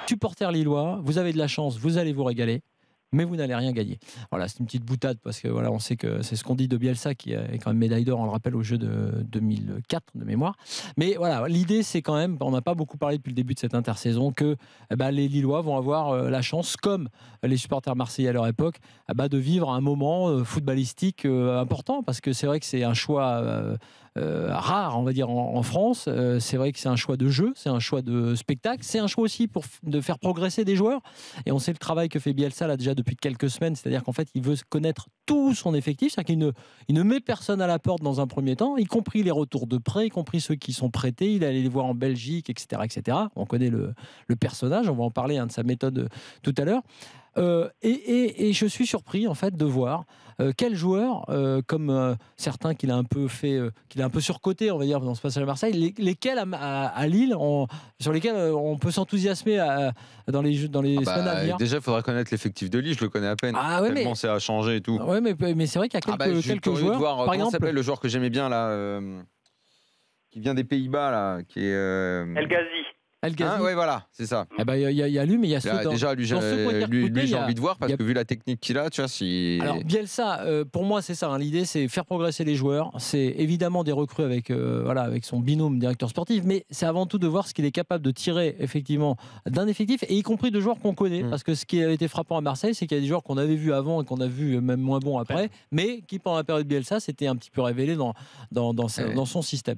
Supporters lillois, vous avez de la chance, vous allez vous régaler. Mais vous n'allez rien gagner. Voilà, c'est une petite boutade parce que voilà, on sait que c'est ce qu'on dit de Bielsa qui est quand même médaille d'or, on le rappelle, au jeu de 2004 de mémoire. Mais voilà, l'idée c'est quand même, on n'a pas beaucoup parlé depuis le début de cette intersaison, que les Lillois vont avoir la chance, comme les supporters marseillais à leur époque, de vivre un moment footballistique important parce que c'est vrai que c'est un choix rare, on va dire, en France. C'est vrai que c'est un choix de jeu, c'est un choix de spectacle, c'est un choix aussi de faire progresser des joueurs. Et on sait le travail que fait Bielsa là déjà depuis quelques semaines, c'est-à-dire qu'en fait il veut connaître tout son effectif, c'est-à-dire qu'il ne met personne à la porte dans un premier temps, y compris les retours de prêt, y compris ceux qui sont prêtés. Il allait les voir en Belgique, etc., etc. On connaît le personnage, on va en parler de sa méthode tout à l'heure. Et je suis surpris en fait de voir quel joueur, comme certains qu'il a un peu fait, qu'il a un peu surcoté, on va dire, dans ce passage à Marseille, lesquels à Lille, sur lesquels on peut s'enthousiasmer dans les semaines à venir. Déjà, il faudra connaître l'effectif de Lille, je le connais à peine. Ah ouais, tellement ça a changé et tout. Ouais, mais c'est vrai qu'il y a quelques joueurs. Voir, par comment exemple, s'appelle le joueur que j'aimais bien là, qui vient des Pays-Bas là, qui est El Ghazi. El Ghazi. ouais, voilà, c'est ça. Il y a lui, mais il y a ceux dans, déjà lui, dans ceux qui ont été recrutés, j'ai envie de voir parce que vu la technique qu'il a, tu vois, si. Alors Bielsa, pour moi c'est ça, hein, l'idée c'est faire progresser les joueurs, c'est évidemment des recrues avec son binôme directeur sportif, mais c'est avant tout de voir ce qu'il est capable de tirer effectivement d'un effectif, et y compris de joueurs qu'on connaît, parce que ce qui avait été frappant à Marseille, c'est qu'il y a des joueurs qu'on avait vus avant et qu'on a vus même moins bons après, mais qui pendant la période Bielsa s'étaient un petit peu révélés dans son système.